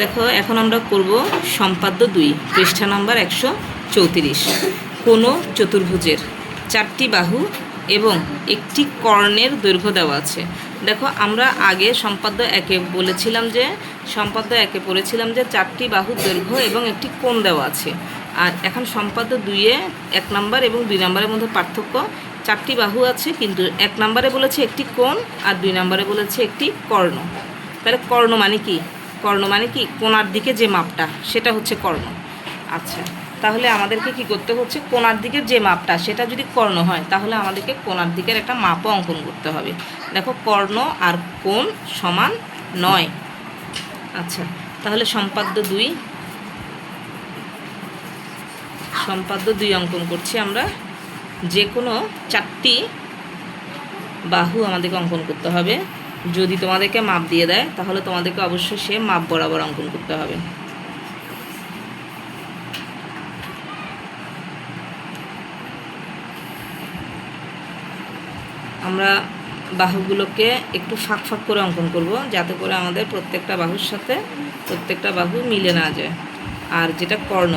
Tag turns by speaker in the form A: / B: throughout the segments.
A: দেখো এখন আমরা করব সম্পাদ্য 2 পৃষ্ঠা নাম্বার 134। কোনো চতুর্ভুজের 4টি বাহু এবং একটি কর্ণের দৈর্ঘ্য দেওয়া আছে। দেখো আমরা আগে সম্পাদ্য 1-এ বলেছিলাম যে পড়েছিলাম যে 4টি বাহুর দৈর্ঘ্য এবং একটি কোণ দেওয়া আছে। আর এখন সম্পাদ্য 2-এ 1 নম্বর এবং 2 নম্বরের মধ্যে পার্থক্য। 4টি বাহু আছে কিন্তু 1 নম্বরে বলেছে একটি কোণ আর 2 নম্বরে বলেছে একটি কর্ণ। তাহলে কর্ণ মানে কি কোণার দিকে যে মাপটা সেটা হচ্ছে কর্ণ। আচ্ছা, তাহলে আমাদেরকে কি করতে হচ্ছে, কোণার দিকের যে মাপটা সেটা যদি কর্ণ হয় তাহলে আমাদেরকে কোণার দিকের একটা মাপও অঙ্কন করতে হবে। দেখো কর্ণ আর কোণ সমান 9। আচ্ছা, তাহলে সম্পাদ্য 2 অঙ্কন করছি আমরা। যে কোনো 4টি বাহু আমাদেরকে অঙ্কন করতে হবে। যদি তোমাদেরকে মাপ দিয়ে দেয় তাহলে তোমাদেরকে অবশ্যই সে মাপ বরাবর অঙ্কন করতে হবে। আমরা বাহুগুলোকে একটু ফাঁক ফাঁক করে অঙ্কন করব যাতে করে আমাদের প্রত্যেকটা বাহুর সাথে প্রত্যেকটা বাহু মিলে না যায়। আর যেটা কর্ণ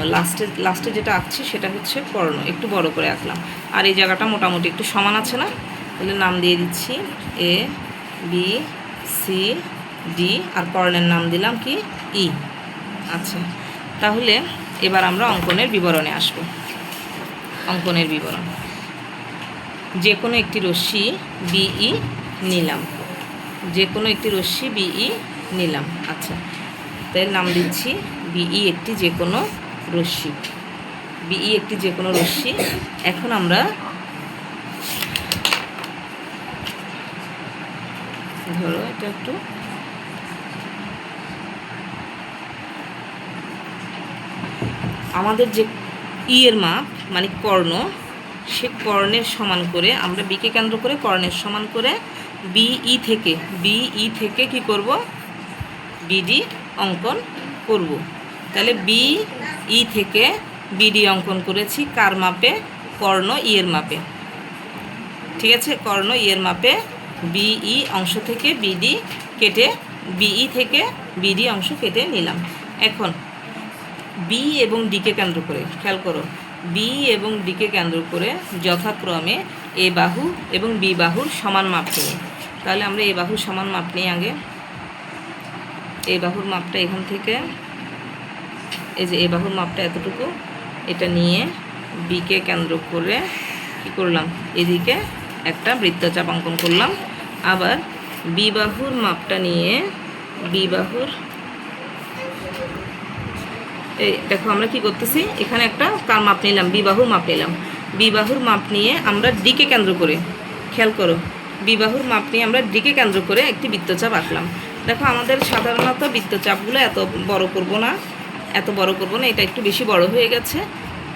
A: লাস্টে যেটা আঁকছি সেটা হচ্ছে কর্ণ, একটু বড় করে আঁকলাম। আর এই জায়গাটা মোটামুটি একটু সমান আছে না, তাহলে নাম দিয়ে দিচ্ছি এ বি সি ডি আর কর্ণের নাম দিলাম কি ই। আচ্ছা, তাহলে এবার আমরা অঙ্কনের বিবরণে আসব। অঙ্কনের বিবরণ, যে কোনো একটি রশ্মি বিই নিলাম, আচ্ছা, তাই নাম দিচ্ছি বিই একটি যে কোনো রশ্মি। এখন আমরা ধরো এটা একটু আমাদের যে ই এর মাপ মানে কর্ণ, সে কর্ণের সমান করে আমরা বিকে কেন্দ্র করে কর্ণের সমান করে বিই থেকে কি করব, বিডি অঙ্কন করব। তাহলে বিই থেকে বিডি অঙ্কন করেছি কার মাপে, কর্ণ ই এর মাপে। ঠিক আছে, কর্ণ ই এর মাপে বিই অংশ থেকে বিডি কেটে বিই থেকে বিডি অংশ কেটে নিলাম। এখন বি এবং ডিকে কেন্দ্র করে, খেয়াল করো, বি এবং ডিকে কেন্দ্র করে যথাক্রমে এ বাহু এবং বি বাহুর সমান মাপ নিই। তাহলে আমরা এ বাহুর সমান মাপ নিই আগে। এই বাহুর মাপটা এখান থেকে, এই যে এ বাহুর মাপটা এতটুকু, এটা নিয়ে বিকে কেন্দ্র করে কি করলাম, এদিকে একটা বৃত্তচাপ অঙ্কন করলাম। আবার বি বাহুর মাপটা নিয়ে এই দেখো আমরা কি করতেছি, এখানে একটা কার মাপ নিলাম, বি বাহুর মাপ নিয়ে আমরা ডিকে কেন্দ্র করে, খেয়াল করো, বি বাহুর মাপ নিয়ে আমরা ডিকে কেন্দ্র করে একটি বৃত্তচাপ আঁকলাম। দেখো আমাদের সাধারণত বৃত্তচাপগুলো এত বড় করব না, এটা একটু বেশি বড় হয়ে গেছে,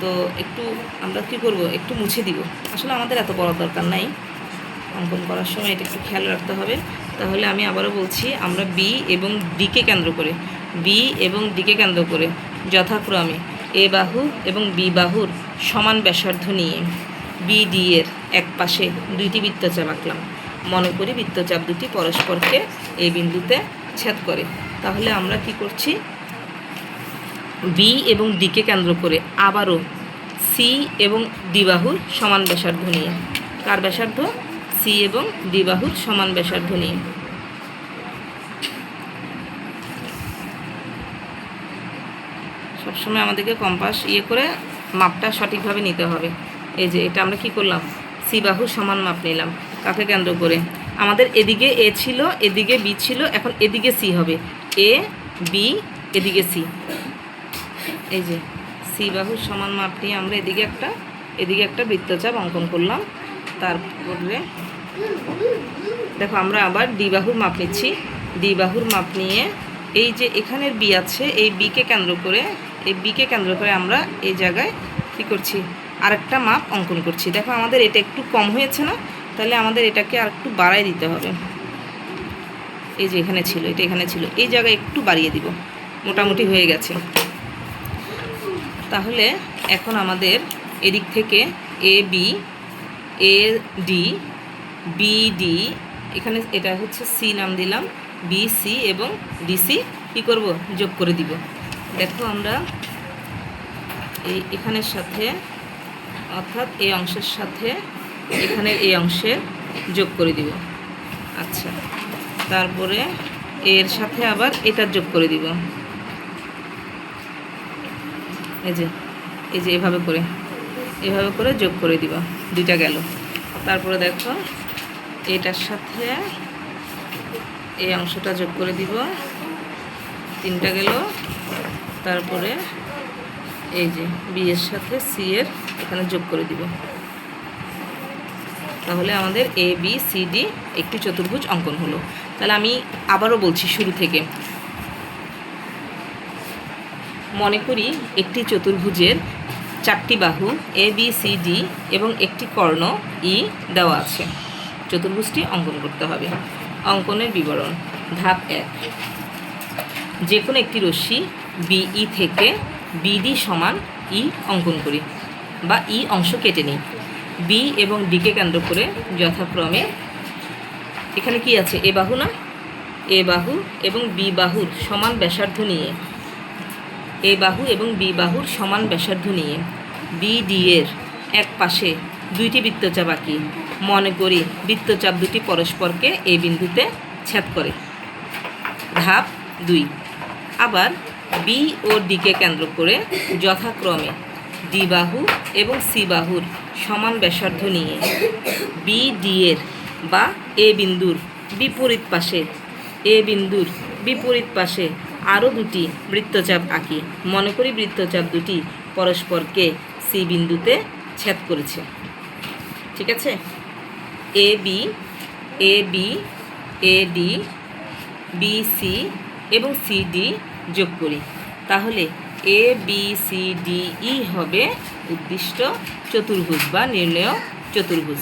A: তো একটু আমরা কি করব, একটু মুছে দিব। আসলে আমাদের এত বড় দরকার নাই, অঙ্কন করার সময় এটা একটু খেয়াল রাখতে হবে। তাহলে আমি আবারও বলছি, আমরা বি এবং ডিকে কেন্দ্র করে যথাক্রমে এ বাহু এবং বি বাহুর সমান ব্যাসার্ধ নিয়ে বিডি এর এক পাশে 2টি বৃত্তচাপ আঁকলাম। মনে করি বৃত্তচাপ দুটি পরস্পরকে এই বিন্দুতে ছেদ করে। তাহলে আমরা কি করছি, বি এবং ডিকে কেন্দ্র করে আবারও সি এবং ডি বাহুর সমান ব্যাসার্ধ নিয়ে, কার ব্যাসার্ধ, সি এবং ডি বাহুর সমান ব্যাসার্ধ নিয়ে সবসময় আমাদেরকে কম্পাস করে মাপটা সঠিকভাবে নিতে হবে। এই যে এটা আমরা কি করলাম, সি বাহুর সমান মাপ নিলাম, কাকে কেন্দ্র করে, আমাদের এদিকে এ ছিল, এদিকে বি ছিল, এখন এদিকে সি হবে, এ বি এদিকে সি। এই যে সি বাহুর সমান মাপ নিয়ে আমরা এদিকে একটা বৃত্তচাপ অঙ্কন করলাম। তারপরে দেখো আমরা আবার ডি বাহুর মাপ নিচ্ছি, ডি বাহুর মাপ নিয়ে এই যে এখানের বি আছে, এই বিকে কেন্দ্র করে আমরা এই জায়গায় কী করছি, আরেকটা মাপ অঙ্কন করছি। দেখো আমাদের এটা একটু কম হয়েছে না, তাহলে আমাদের এটাকে আর একটু বাড়াই দিতে হবে। এই যে এখানে ছিল, এটা এখানে ছিল, এই জায়গায় একটু বাড়িয়ে দিব, মোটামুটি হয়ে গেছে। তাহলে এখন আমাদের এদিক থেকে A B, A D, B D, এখানে এটা হচ্ছে সি নাম দিলাম, বি সি এবং ডিসি কী করব, যোগ করে দিব। দেখো আমরা এখানের সাথে অর্থাৎ এই অংশের সাথে এখানের এই অংশের যোগ করে দিব। আচ্ছা, তারপরে এর সাথে আবার এটার যোগ করে দিব। এই যে এভাবে করে যোগ করে দিব, দুইটা গেল। তারপরে দেখো এটার সাথে এই অংশটা যোগ করে দিব, তিনটা গেল। তারপরে এই যে বি এর সাথে সি এর এখানে যোগ করে দিব। তাহলে আমাদের এ বি সি ডি একটি চতুর্ভুজ অঙ্কন হলো। তাহলে আমি আবারও বলছি শুরু থেকে, মনে করি একটি চতুর্ভুজের 4টি বাহু এ বি সি ডি এবং একটি কর্ণ ই দেওয়া আছে। চতুর্ভুজটি অঙ্কন করতে হবে। অঙ্কনের বিবরণ। ধাপ 1, যে কোনো একটি রশ্মি বিই থেকে বিডি সমান ই অঙ্কন করি বা ই অংশ কেটে নিই। বি এবং ডিকে কেন্দ্র করে যথাক্রমে এখানে কি আছে, এ বাহু না, এ বাহু এবং বি বাহুর সমান ব্যাসার্ধ নিয়ে এ বাহু এবং বি বাহুর সমান ব্যাসার্ধ নিয়ে বিডি এর এক পাশে 2টি বৃত্তচাপ আঁকি। মনে করি বৃত্তচাপ দুটি পরস্পরকে এই বিন্দুতে ছেদ করে। ধাপ 2, আবার বি ও ডিকে কেন্দ্র করে যথাক্রমে ডি বাহু এবং সি বাহুর সমান ব্যাসার্ধ নিয়ে বিডি এর বা এ বিন্দুর বিপরীত পাশে আরও 2টি বৃত্তচাপ আঁকি। মনে করি বৃত্তচাপ দুটি পরস্পরকে সি বিন্দুতে ছেদ করেছে। ঠিক আছে, A B A D B C এবং সি ডি যোগ করি। তাহলে এ বি সি ডি ই হবে উদ্দিষ্ট চতুর্ভুজ বা নির্ণেয় চতুর্ভুজ।